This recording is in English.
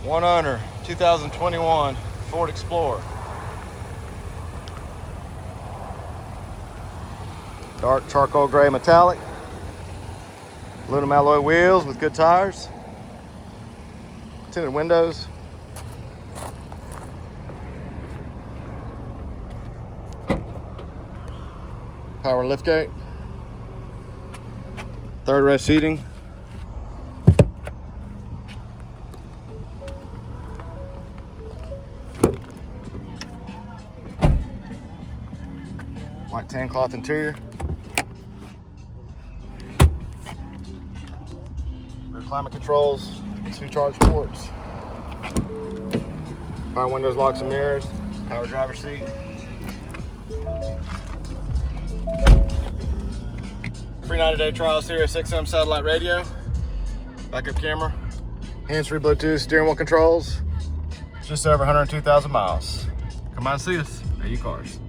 One owner, 2021 Ford Explorer. Dark charcoal gray metallic. Aluminum alloy wheels with good tires. Tinted windows. Power liftgate. Third row seating. White tan cloth interior. Rear climate controls, 2 charge ports. Power windows, locks and mirrors. Power driver's seat. Free 90-day trial, Sirius XM satellite radio. Backup camera. Hands-free Bluetooth, steering wheel controls. Just over 102,000 miles. Come by and see us at U-Cars.